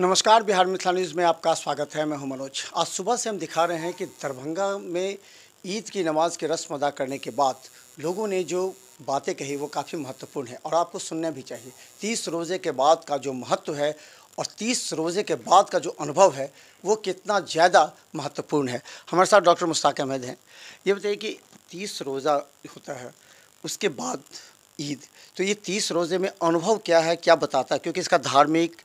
नमस्कार, बिहार मिथिला न्यूज़ में आपका स्वागत है। मैं हूं मनोज। आज सुबह से हम दिखा रहे हैं कि दरभंगा में ईद की नमाज की रस्म अदा करने के बाद लोगों ने जो बातें कही वो काफ़ी महत्वपूर्ण है और आपको सुनना भी चाहिए। 30 रोज़े के बाद का जो महत्व है और 30 रोज़े के बाद का जो अनुभव है वो कितना ज़्यादा महत्वपूर्ण है। हमारे साथ डॉक्टर मुश्ताक अहमद हैं। ये बताइए कि 30 रोज़ा होता है, उसके बाद ईद, तो ये 30 रोज़े में अनुभव क्या है, क्या बताता है? क्योंकि इसका धार्मिक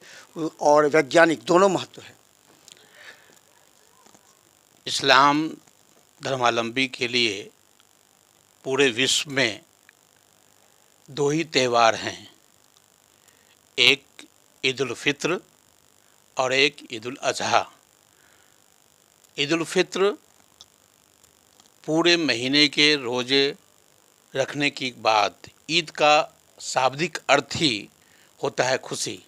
और वैज्ञानिक दोनों महत्व है। इस्लाम धर्मावलंबी के लिए पूरे विश्व में दो ही त्यौहार हैं, एक ईद उल फित्र और एक ईद उल अजहा। ईद उल फित्र पूरे महीने के रोज़े रखने के बाद ईद का शाब्दिक अर्थ ही होता है खुशी।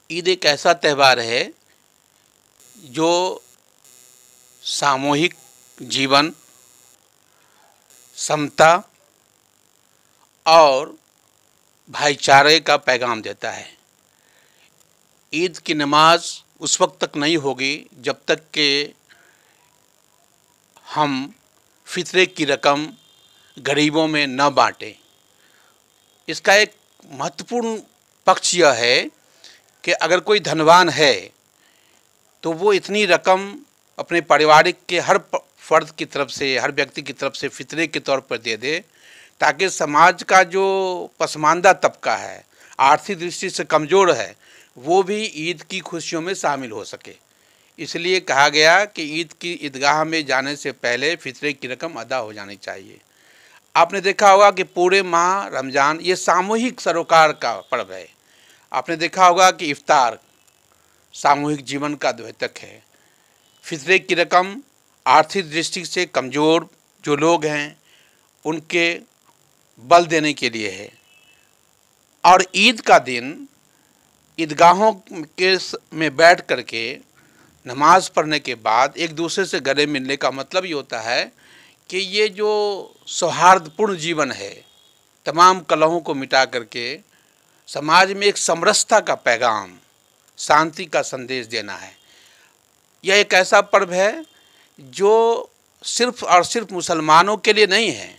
ईद एक ऐसा त्यौहार है जो सामूहिक जीवन, समता और भाईचारे का पैगाम देता है। ईद की नमाज उस वक्त तक नहीं होगी जब तक कि हम फितरे की रकम गरीबों में न बांटें। इसका एक महत्वपूर्ण पक्ष यह है कि अगर कोई धनवान है तो वो इतनी रकम अपने पारिवारिक के हर फर्द की तरफ से, हर व्यक्ति की तरफ से फितरे के तौर पर दे दे, ताकि समाज का जो पसमानदा तबका है, आर्थिक दृष्टि से कमज़ोर है, वो भी ईद की खुशियों में शामिल हो सके। इसलिए कहा गया कि ईद की ईदगाह में जाने से पहले फितरे की रकम अदा हो जानी चाहिए। आपने देखा होगा कि पूरे माह रमज़ान ये सामूहिक सरोकार का पर्व है। आपने देखा होगा कि इफ्तार सामूहिक जीवन का द्योतक है। फितरे की रकम आर्थिक दृष्टि से कमज़ोर जो लोग हैं उनके बल देने के लिए है। और ईद का दिन ईदगाहों के में बैठ करके नमाज पढ़ने के बाद एक दूसरे से गले मिलने का मतलब ये होता है कि ये जो सौहार्दपूर्ण जीवन है, तमाम कलहों को मिटा करके समाज में एक समरसता का पैगाम, शांति का संदेश देना है। यह एक ऐसा पर्व है जो सिर्फ और सिर्फ मुसलमानों के लिए नहीं है,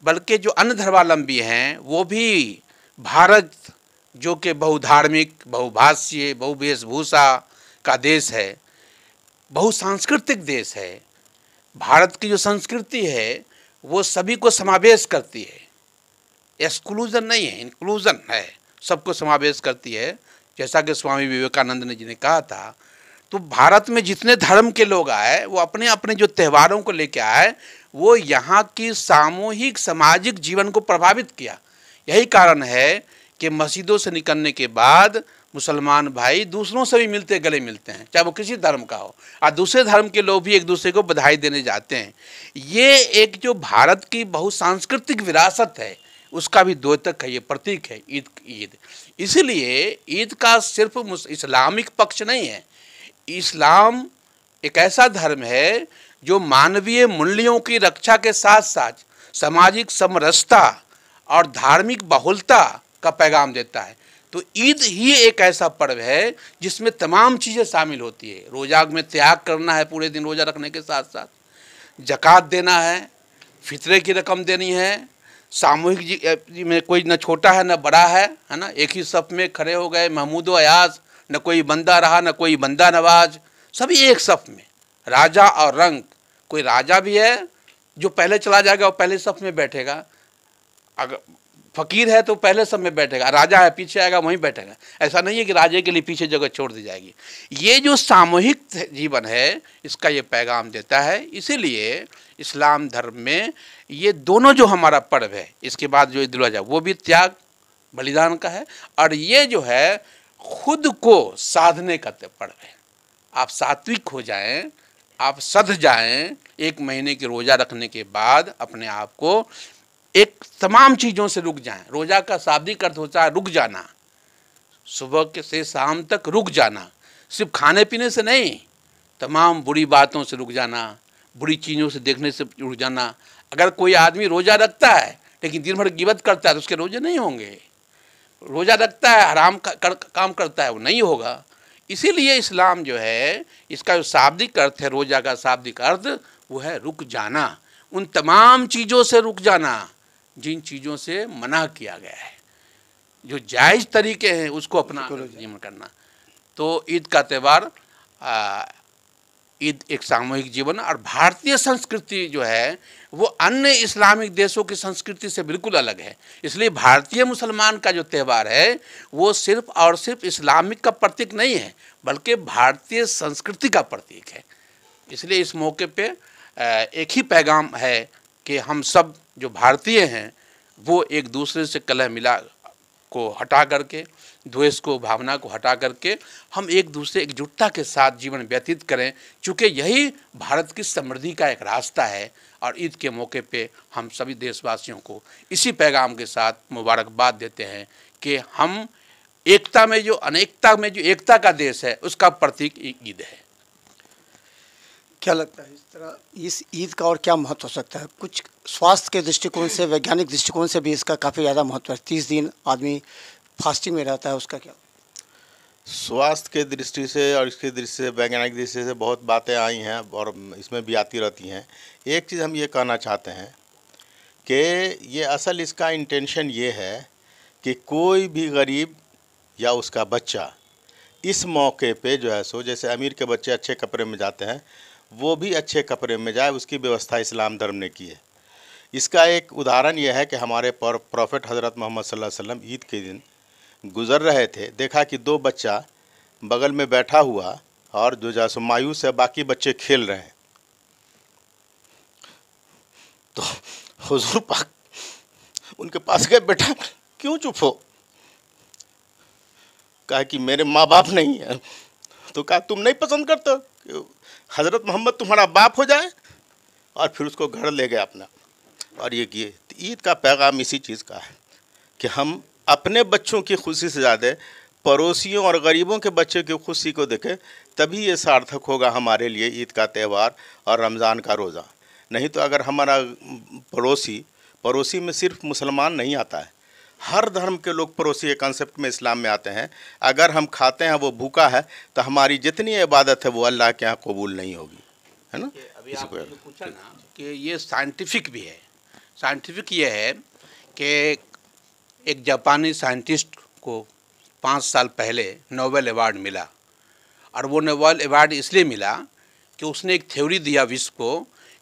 बल्कि जो अन्य धर्मावलंबी हैं वो भी, भारत जो कि बहुधार्मिक, बहुभाषीय, बहुवेशभूषा का देश है, बहुसांस्कृतिक देश है। भारत की जो संस्कृति है वो सभी को समावेश करती है, एक्सक्लूजन नहीं है, इंक्लूजन है, सबको समावेश करती है। जैसा कि स्वामी विवेकानंद जी ने कहा था, तो भारत में जितने धर्म के लोग आए वो अपने अपने जो त्योहारों को लेकर आए, वो यहाँ की सामूहिक सामाजिक जीवन को प्रभावित किया। यही कारण है कि मस्जिदों से निकलने के बाद मुसलमान भाई दूसरों से भी मिलते, गले मिलते हैं, चाहे वो किसी धर्म का हो, और दूसरे धर्म के लोग भी एक दूसरे को बधाई देने जाते हैं। ये एक जो भारत की बहुसांस्कृतिक विरासत है उसका भी द्योतक है, ये प्रतीक है ईद। इसीलिए ईद का सिर्फ इस्लामिक पक्ष नहीं है। इस्लाम एक ऐसा धर्म है जो मानवीय मूल्यों की रक्षा के साथ साथ सामाजिक समरसता और धार्मिक बहुलता का पैगाम देता है। तो ईद ही एक ऐसा पर्व है जिसमें तमाम चीज़ें शामिल होती है। रोज़ा में त्याग करना है, पूरे दिन रोज़ा रखने के साथ साथ ज़कात देना है, फितरे की रकम देनी है, सामूहिक में कोई न छोटा है न बड़ा है ना, एक ही सफ़ में खड़े हो गए, महमूद व अयाज, न कोई बंदा रहा न कोई बंदा नवाज, सभी एक सफ़ में। राजा और रंग, कोई राजा भी है जो पहले चला जाएगा वो पहले सफ़ में बैठेगा, अगर फ़कीर है तो पहले सब में बैठेगा, राजा है पीछे आएगा वहीं बैठेगा। ऐसा नहीं है कि राजे के लिए पीछे जगह छोड़ दी जाएगी। ये जो सामूहिक जीवन है इसका ये पैगाम देता है। इसीलिए इस्लाम धर्म में ये दोनों जो हमारा पर्व है, इसके बाद जो ईद उल अज़हा वो भी त्याग बलिदान का है, और ये जो है खुद को साधने का पर्व है। आप सात्विक हो जाएं, आप सध जाएं, एक महीने की रोज़ा रखने के बाद अपने आप को एक तमाम चीज़ों से रुक जाएं। रोज़ा का शाब्दिक अर्थ होता है रुक जाना, सुबह के से शाम तक रुक जाना, सिर्फ खाने पीने से नहीं, तमाम बुरी बातों से रुक जाना, बुरी चीज़ों से देखने से रुक जाना। अगर कोई आदमी रोज़ा रखता है लेकिन दिन भर गिबत करता है तो उसके रोज़े नहीं होंगे। रोज़ा रखता है, हराम काम करता है, वो नहीं होगा। इसीलिए इस्लाम जो है, इसका जो शाब्दिक अर्थ है, रोज़ा का शाब्दिक अर्थ वो है रुक जाना, उन तमाम चीज़ों से रुक जाना जिन चीज़ों से मना किया गया है, जो जायज़ तरीके हैं उसको अपना जीवन करना। तो ईद का त्यौहार, ईद एक सामूहिक जीवन, और भारतीय संस्कृति जो है वो अन्य इस्लामिक देशों की संस्कृति से बिल्कुल अलग है। इसलिए भारतीय मुसलमान का जो त्यौहार है वो सिर्फ और सिर्फ इस्लामिक का प्रतीक नहीं है, बल्कि भारतीय संस्कृति का प्रतीक है। इसलिए इस मौके पे एक ही पैगाम है कि हम सब जो भारतीय हैं वो एक दूसरे से कलह मिला को हटा करके, द्वेष को, भावना को हटा करके हम एक दूसरे एकजुटता के साथ जीवन व्यतीत करें, चूँकि यही भारत की समृद्धि का एक रास्ता है। और ईद के मौके पे हम सभी देशवासियों को इसी पैगाम के साथ मुबारकबाद देते हैं कि हम एकता में जो अनेकता में जो एकता का देश है उसका प्रतीक ईद है। क्या लगता है इस ईद का और क्या महत्व हो सकता है? कुछ स्वास्थ्य के दृष्टिकोण से, वैज्ञानिक दृष्टिकोण से भी इसका काफ़ी ज़्यादा महत्व है। 30 दिन आदमी फास्टिंग में रहता है, उसका क्या? स्वास्थ्य के दृष्टि से और इसकी दृष्टि से, वैज्ञानिक दृष्टि से बहुत बातें आई हैं और इसमें भी आती रहती हैं। एक चीज़ हम ये कहना चाहते हैं कि ये असल इसका इंटेंशन ये है कि कोई भी गरीब या उसका बच्चा इस मौके पे जो है सो, जैसे अमीर के बच्चे अच्छे कपड़े में जाते हैं, वो भी अच्छे कपड़े में जाए, उसकी व्यवस्था इस्लाम धर्म ने की है। इसका एक उदाहरण यह है कि हमारे प्रॉफेट हज़रत मोहम्मद सल्लल्लाहु अलैहि वसल्लम ईद के दिन गुज़र रहे थे, देखा कि 2 बच्चा बगल में बैठा हुआ और जो जैसे मायूस है, बाकी बच्चे खेल रहे हैं। तो हुजूर पाक उनके पास गए, बेटा क्यों चुप हो? कहा कि मेरे माँ बाप नहीं है। तो कहा तुम नहीं पसंद करते कि हज़रत मोहम्मद तुम्हारा बाप हो जाए? और फिर उसको घर ले गए अपना, और ये किए। तो ईद का पैगाम इसी चीज़ का है कि हम अपने बच्चों की खुशी से ज़्यादा पड़ोसियों और गरीबों के बच्चे की खुशी को देखें, तभी ये सार्थक होगा हमारे लिए ईद का त्यौहार और रमज़ान का रोज़ा। नहीं तो अगर हमारा पड़ोसी में सिर्फ मुसलमान नहीं आता है, हर धर्म के लोग पड़ोसी के कंसेप्ट में इस्लाम में आते हैं। अगर हम खाते हैं वो भूखा है तो हमारी जितनी इबादत है वो अल्लाह के यहाँ कबूल नहीं होगी, है ना? अभी आपने जो पूछा ना कि ये साइंटिफिक भी है। साइंटिफिक ये है कि एक जापानी साइंटिस्ट को 5 साल पहले नोबेल अवार्ड मिला, और वो नोबेल अवार्ड इसलिए मिला कि उसने एक थ्योरी दिया विश्व को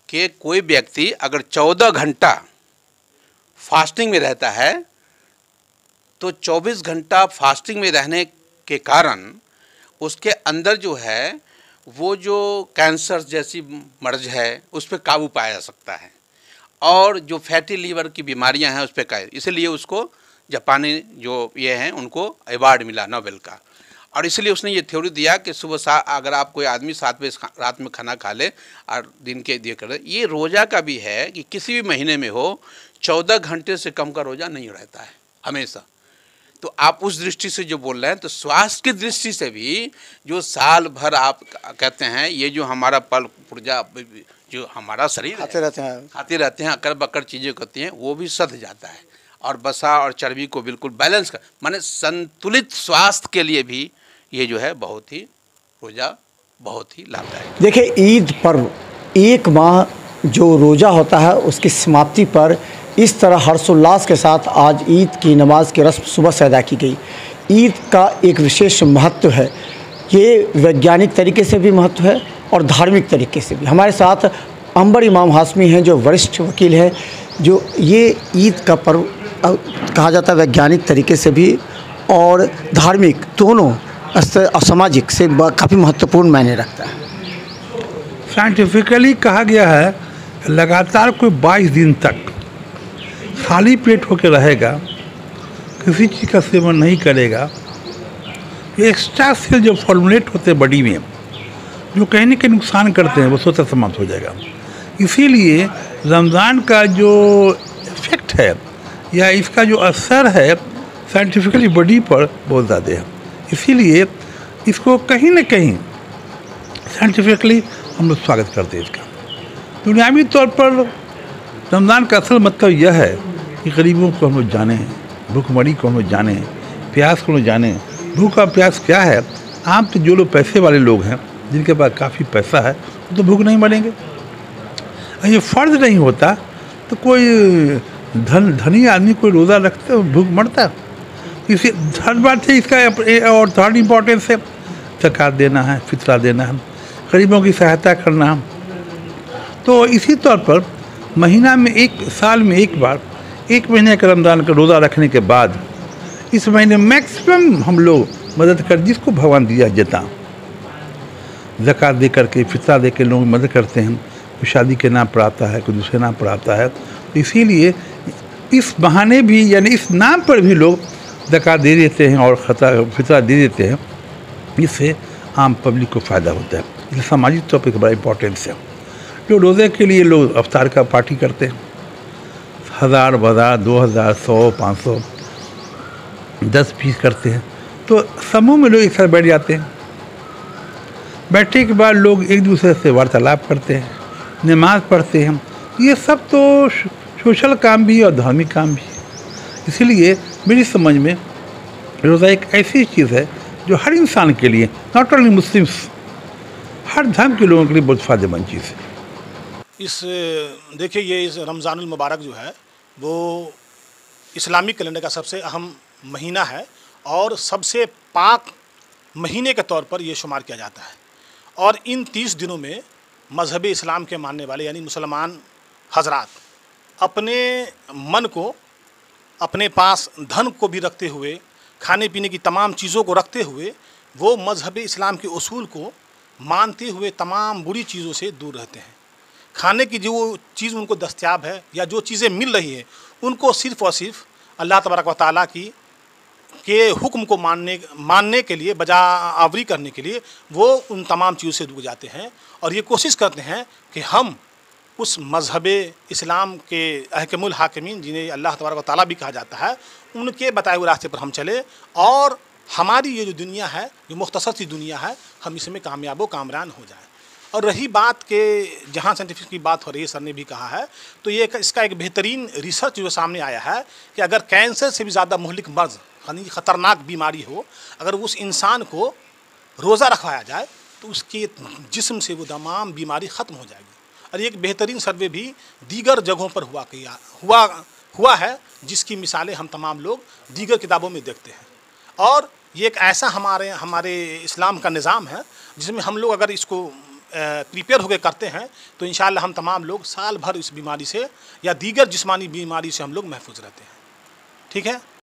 कि कोई व्यक्ति अगर 14 घंटा फास्टिंग में रहता है तो 24 घंटा फास्टिंग में रहने के कारण उसके अंदर जो है वो जो कैंसर जैसी मर्ज है उस पर काबू पाया जा सकता है, और जो फैटी लीवर की बीमारियां हैं उस पर इसलिए उसको जापानी जो ये हैं उनको अवार्ड मिला नोबेल का। और इसलिए उसने ये थ्योरी दिया कि सुबह अगर आप कोई आदमी 7 बजे रात में खाना खा ले और दिन के दिए करे, ये रोज़ा का भी है कि किसी भी महीने में हो 14 घंटे से कम का रोज़ा नहीं रहता है हमेशा। तो आप उस दृष्टि से जो बोल रहे हैं, तो स्वास्थ्य की दृष्टि से भी जो साल भर आप कहते हैं ये जो हमारा पल पुर्जा जो हमारा शरीर खाते रहते हैं अकड़ बकड़ चीज़ें करती हैं, वो भी सध जाता है, और बसा और चर्बी को बिल्कुल बैलेंस कर, माने संतुलित स्वास्थ्य के लिए भी ये जो है बहुत ही रोज़ा बहुत ही लाभदायक। देखिए, ईद पर्व 1 माह जो रोज़ा होता है उसकी समाप्ति पर इस तरह हर्षोल्लास के साथ आज ईद की नमाज की रस्म सुबह से अदा की गई। ईद का एक विशेष महत्व है, ये वैज्ञानिक तरीके से भी महत्व है और धार्मिक तरीके से भी। हमारे साथ अंबर इमाम हाशमी हैं जो वरिष्ठ वकील हैं, जो ये ईद का पर्व कहा जाता है वैज्ञानिक तरीके से भी और धार्मिक दोनों और सामाजिक से काफ़ी महत्वपूर्ण मायने रखता है। साइंटिफिकली कहा गया है लगातार कोई 22 दिन तक खाली पेट होकर रहेगा, किसी चीज़ का सेवन नहीं करेगा, ये एक्स्ट्रा सेल जो फॉर्मुलेट होते हैं बॉडी में जो कहीं न कहीं नुकसान करते हैं वो स्वतः समाप्त हो जाएगा। इसीलिए रमज़ान का जो इफेक्ट है या इसका जो असर है साइंटिफिकली बॉडी पर बहुत ज़्यादा है। इसीलिए इसको कहीं न कहीं साइंटिफिकली हम लोग स्वागत करते हैं इसका। दुनियावी तौर पर रमज़ान का असल मतलब यह है कि गरीबों को हम लोग जानें, भूखमरी को हम लोग जानें, प्यास को हम लोग जानें। भूख और प्यास क्या है आम तो जो लोग पैसे वाले लोग हैं, जिनके पास काफ़ी पैसा है, वो तो भूख नहीं मरेंगे। ये फ़र्ज नहीं होता तो कोई धनी आदमी कोई रोज़ा रखते भूख मरता। इसी हर बात से इसका और थर्ड इम्पोर्टेंस है ज़कात देना है, फितरा देना है, गरीबों की सहायता करना है। तो इसी तौर पर महीना में साल में एक बार 1 महीने का रमज़ान का रोज़ा रखने के बाद इस महीने मैक्सिमम हम लोग मदद कर, जिसको भगवान दिया देता, ज़कात दे करके, फितरा दे के लोग मदद करते हैं। कोई शादी के नाम पर आता है, कोई दूसरे नाम पर आता है। तो इसीलिए इस बहाने भी, यानी इस नाम पर भी लोग ज़कात दे देते हैं और फितरा दे देते हैं, इससे आम पब्लिक को फ़ायदा होता है। इसलिए सामाजिक तौर पर बड़ा इम्पोर्टेंस है। जो रोज़े के लिए लोग अफ्तार का पार्टी करते हैं, 1000, 2000, 100, 500, 10 पीस करते हैं, तो समूह में लोग एक साथ बैठ जाते हैं। बैठने के बाद लोग एक दूसरे से वार्तालाप करते हैं, नमाज़ पढ़ते हैं। ये सब तो सोशल काम भी और धार्मिक काम भी। इसीलिए मेरी समझ में रोज़ा एक ऐसी चीज़ है जो हर इंसान के लिए, नॉट ओनली मुस्लिम्स, हर धर्म के लोगों के लिए बहुत फ़ायदेमंद चीज़ है। देखिए, ये इस रमज़ानुल मुबारक जो है वो इस्लामिक कैलेंडर का सबसे अहम महीना है और सबसे पाक महीने के तौर पर ये शुमार किया जाता है। और इन 30 दिनों में मज़हब इस्लाम के मानने वाले यानी मुसलमान हजरात अपने मन को, अपने पास धन को भी रखते हुए, खाने पीने की तमाम चीज़ों को रखते हुए, वो मज़हब इस्लाम के उसूल को मानते हुए तमाम बुरी चीज़ों से दूर रहते हैं। खाने की जो चीज़ उनको दस्तयाब है या जो चीज़ें मिल रही है, उनको सिर्फ़ और सिर्फ अल्लाह तबारक व तआला के हुक्म को मानने के लिए, बजा आवरी करने के लिए वो उन तमाम चीज़ों से दूर जाते हैं और ये कोशिश करते हैं कि हम उस मज़हब इस्लाम के अहकमुल हाकिमीन, जिन्हें अल्लाह तबारक व तआला भी कहा जाता है, उनके बताए हुए रास्ते पर हम चले और हमारी ये जो दुनिया है, जो मुख्तसर सी दुनिया है, हम इसमें कामयाब व कामरान हो जाए। और रही बात के जहाँ साइंटिफिक की बात हो रही है, सर ने भी कहा है, तो ये इसका एक बेहतरीन रिसर्च जो सामने आया है कि अगर कैंसर से भी ज़्यादा मुहलिक मर्ज़, यानी ख़तरनाक बीमारी हो, अगर उस इंसान को रोज़ा रखवाया जाए तो उसके जिस्म से वो तमाम बीमारी ख़त्म हो जाएगी। और एक बेहतरीन सर्वे भी दीगर जगहों पर हुआ है, जिसकी मिसालें हम तमाम लोग दीगर किताबों में देखते हैं। और ये एक ऐसा हमारे इस्लाम का निज़ाम है जिसमें हम लोग अगर इसको प्रिपेयर होकर करते हैं तो इंशाअल्लाह हम तमाम लोग साल भर इस बीमारी से या दीगर जिस्मानी बीमारी से हम लोग महफूज रहते हैं। ठीक है।